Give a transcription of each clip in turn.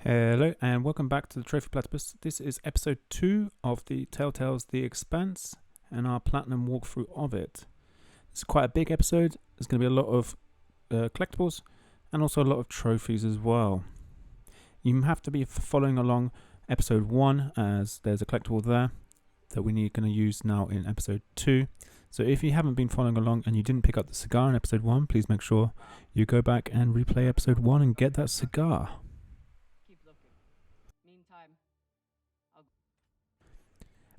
Hello and welcome back to the Trophy Platypus. This is episode 2 of the TellTale's The Expanse and our platinum walkthrough of it. It's quite a big episode. There's going to be a lot of collectibles and also a lot of trophies as well. You have to be following along episode 1 as there's a collectible there that we're going to use now in episode 2. So if you haven't been following along and you didn't pick up the cigar in episode 1, please make sure you go back and replay episode 1 and get that cigar.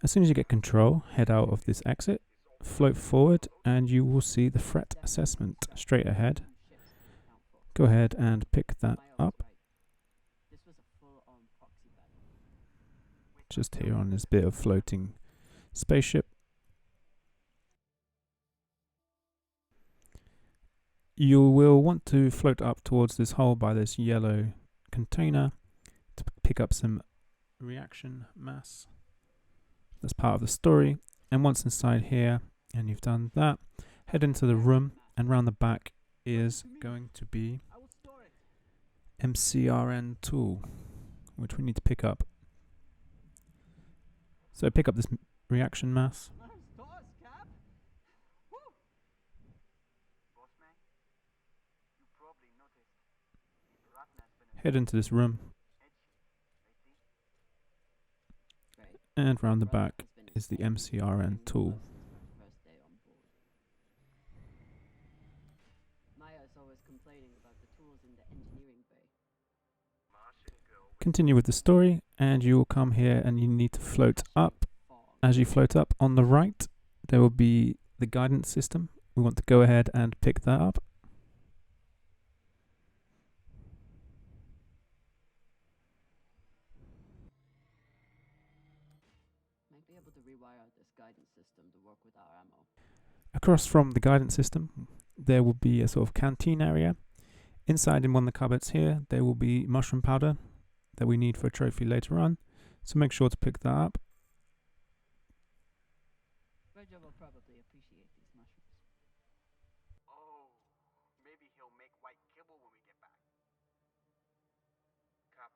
As soon as you get control, head out of this exit, float forward, and you will see the threat assessment straight ahead. Go ahead and pick that up. Just here on this bit of floating spaceship. You will want to float up towards this hole by this yellow container to pick up some reaction mass. That's part of the story. And once inside here, and you've done that, head into the room, and round the back is going to be MCRN tool, which we need to pick up. So pick up this reaction mass. Head into this room. And round the back is the MCRN tool. Continue with the story, and you will come here and you need to float up. As you float up on the right, there will be the guidance system. We want to go ahead and pick that up. Across from the guidance system, there will be a sort of canteen area. Inside in one of the cupboards here, there will be mushroom powder that we need for a trophy later on. So make sure to pick that up. Virgil will probably appreciate these mushrooms. Oh, maybe he'll make white kibble when we get back. Cap.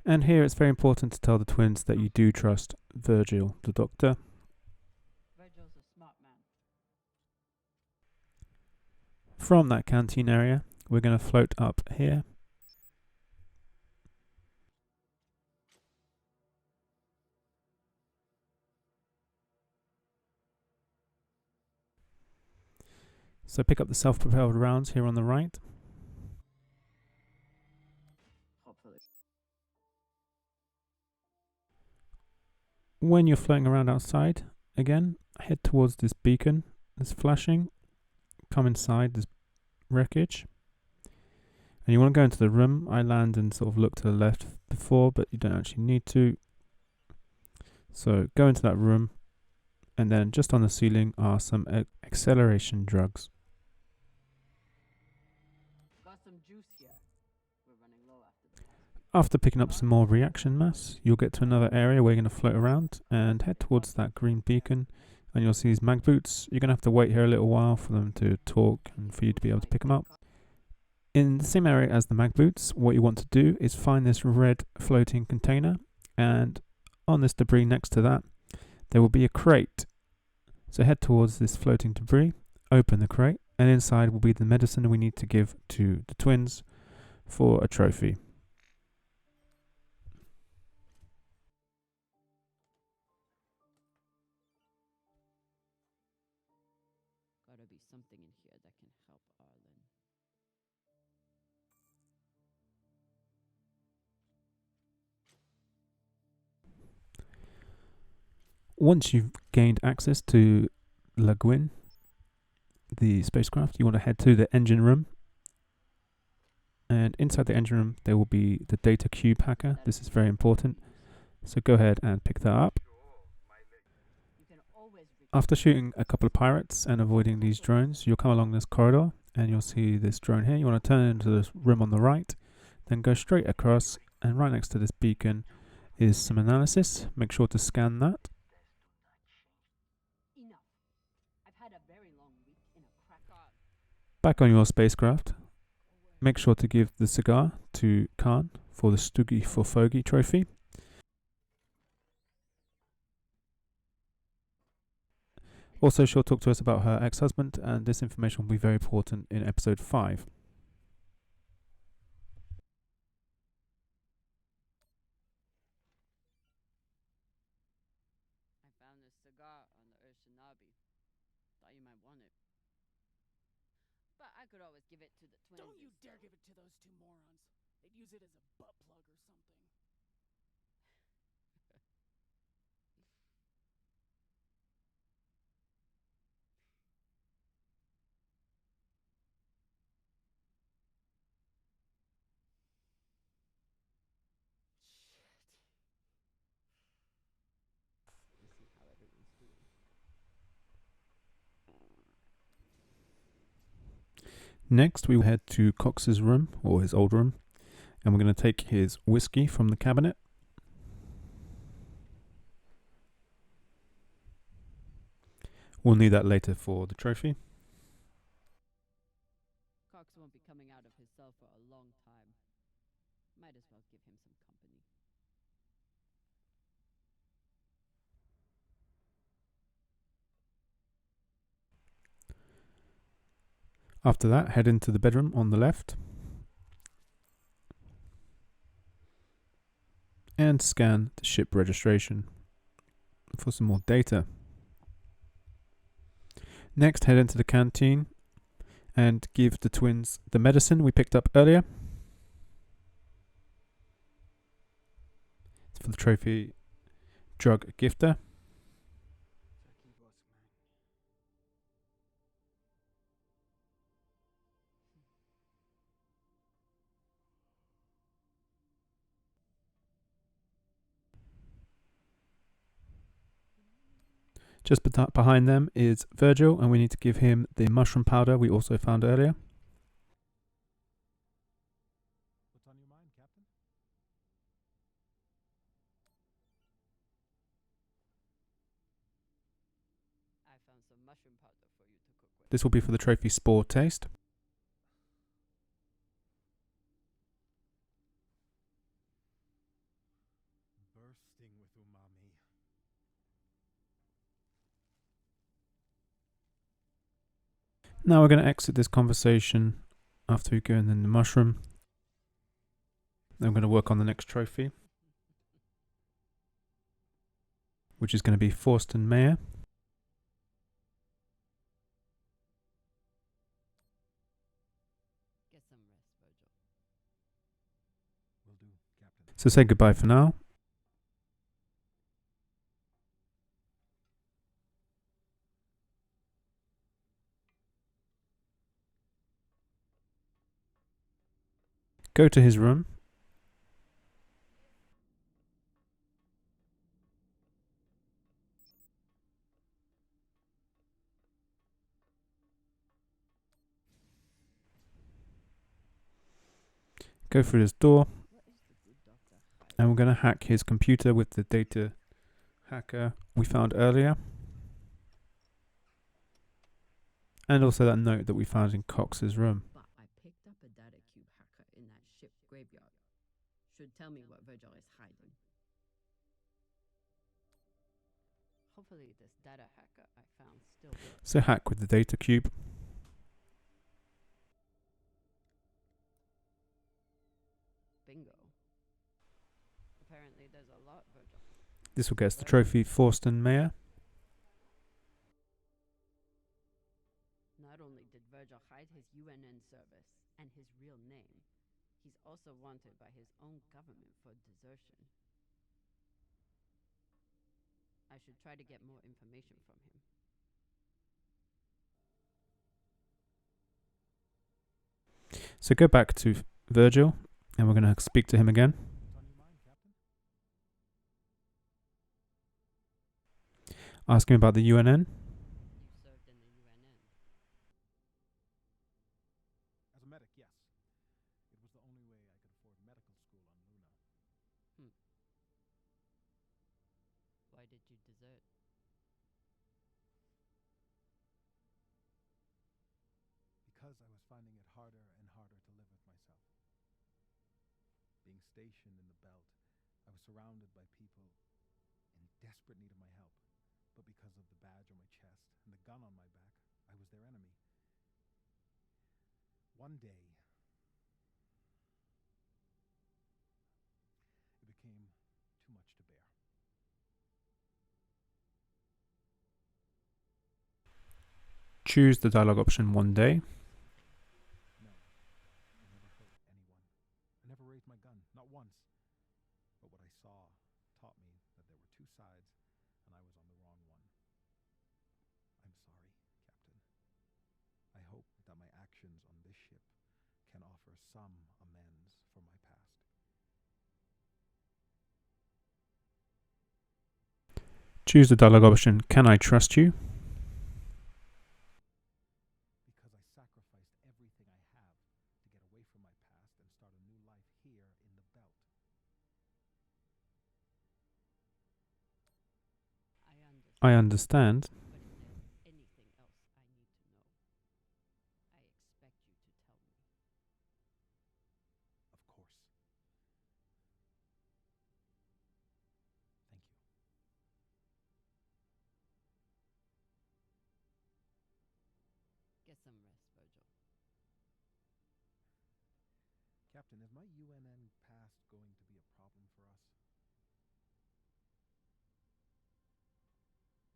And here it's very important to tell the twins that you do trust Virgil, the doctor. Virgil's a smart man. From that canteen area, we're going to float up here. So pick up the self-propelled rounds here on the right. Hopefully. When you're floating around outside, again, head towards this beacon that's flashing. Come inside this wreckage. And you want to go into the room. I land and sort of look to the left before, but you don't actually need to. So go into that room. And then just on the ceiling are some acceleration drugs. Got some juice here. We're running low after the last. After picking up some more reaction mass, you'll get to another area where you're going to float around and head towards that green beacon. And you'll see these mag boots. You're going to have to wait here a little while for them to talk and for you to be able to pick them up. In the same area as the mag boots, what you want to do is find this red floating container. And on this debris next to that, there will be a crate. So head towards this floating debris, open the crate, and inside will be the medicine we need to give to the twins for a trophy. Gotta be something in here that can help Arlen. Once you've gained access to Le Guin, the spacecraft, you want to head to the engine room. And inside the engine room, there will be the data cube hacker. This is very important. So go ahead and pick that up. You can always After shooting a couple of pirates and avoiding these drones, you'll come along this corridor and you'll see this drone here. You want to turn it into this room on the right, then go straight across, and right next to this beacon is some analysis. Make sure to scan that. enough. I've had a very long week in a crack. Back on your spacecraft, make sure to give the cigar to Khan for the Stoogie for Fogey trophy. Also, she'll talk to us about her ex-husband, and this information will be very important in episode 5. I found this cigar on the Urshinabi. Thought you might want it. But I could always give it to the twins. Don't you dare give it to those two morons. They'd use it as a butt plug or something. Let's see how everyone's doing. Next, we will head to Cox's room, or his old room, and we're going to take his whiskey from the cabinet. We'll need that later for the trophy. Cox won't be coming out of his cell for a long time. Might as well give him some company. After that, head into the bedroom on the left and scan the ship registration for some more data. Next, head into the canteen and give the twins the medicine we picked up earlier. It's for the trophy drug gifter. Just behind them is Virgil, and we need to give him the mushroom powder we also found earlier. What's on your mind, Captain? I found some mushroom powder for you to cook with. This will be for the trophy spore taste. Bursting with umami. Now we're going to exit this conversation after we go in the mushroom. Then we're going to work on the next trophy, which is going to be Forsten Mayor. Get some rest, Virgil. Will do, Captain. So say goodbye for now. Go to his room. Go through this door, What is the good doctor hiding? and we're going to hack his computer with the data hacker we found earlier. And also that note that we found in Cox's room. But I picked up a data cube hacker in that ship graveyard. Should tell me what Virgil is hiding. Hopefully this data hacker I found still works. So hack with the data cube. Bingo. Apparently there's a lot, Virgil. This will get us the trophy Forsten Mayor. Not only did Virgil hide his UNN service and his real name, he's also wanted by his own government for desertion. I should try to get more information from him. So go back to Virgil, and we're going to speak to him again. What's on your mind, Captain? Ask him about the UNN. You served in the UNN. As a medic, yes. It was the only way I could afford medical school on Luna. Why did you desert? Because I was finding it harder and harder to live with being stationed in the belt, I was surrounded by people in desperate need of my help. But because of the badge on my chest and the gun on my back, I was their enemy. One day, it became too much to bear. Choose the dialogue option one day. No, I never hurt anyone. I never raised my gun, not once. But what I saw taught me that there were two sides, and I was on the wrong one. I'm sorry, Captain. I hope that my actions on this ship can offer some amends for my past. Choose the dialogue option, can I trust you? Because I sacrificed everything I have to get away from my past and start a new life here in the belt. I I understand. understand. But if there's anything else I need to know, I expect you to tell me. Of course. Thank you. Get some rest, Virgil. Captain, is my UNN past going to be a problem for us?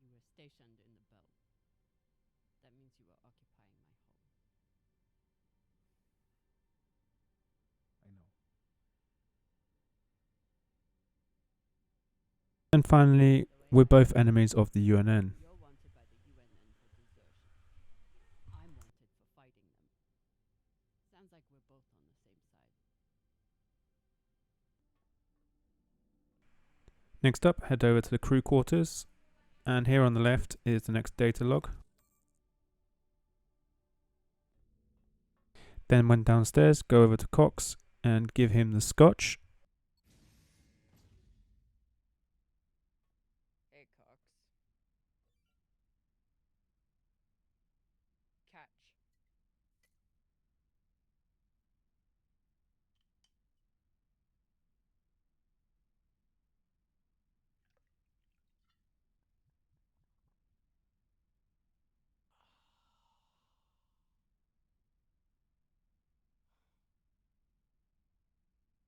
You were stationed in the belt. That means you were occupying my home. I know. And finally, we're both enemies of the UNN. You're wanted by the UNN for desertion. I'm wanted for fighting them. Sounds like we're both on the same side. Next up, head over to the crew quarters, and here on the left is the next data log. Then went downstairs, go over to Cox and give him the scotch. Hey, Cox. Catch.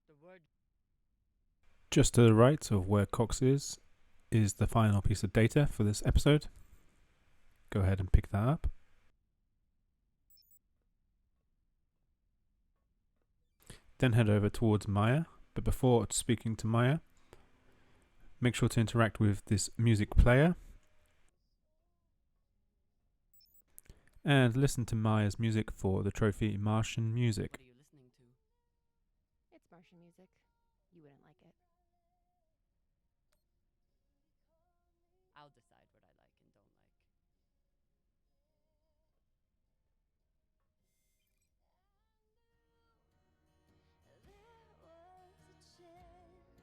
The word. Just to the right of where Cox is the final piece of data for this episode. Go ahead and pick that up. Then head over towards Maya, but before speaking to Maya, make sure to interact with this music player and listen to Maya's music for the trophy Martian Music. What are you listening to? It's Martian music. You wouldn't like it. I'll decide what I like and don't like.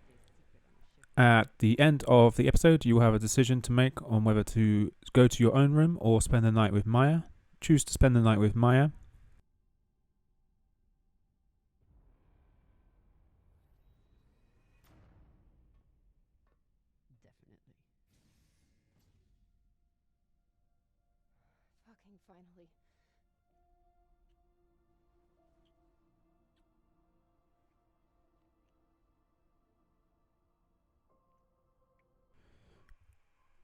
There's a secret on the ship. At the end of the episode, you will have a decision to make on whether to go to your own room or spend the night with Maya. Choose to spend the night with Maya. Definitely. Fucking finally.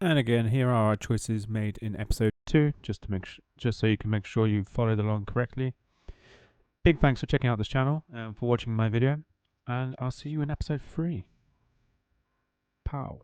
And again, here are our choices made in episode 2, just so you can make sure you followed along correctly. Big thanks for checking out this channel and for watching my video, and I'll see you in episode 3. Pow.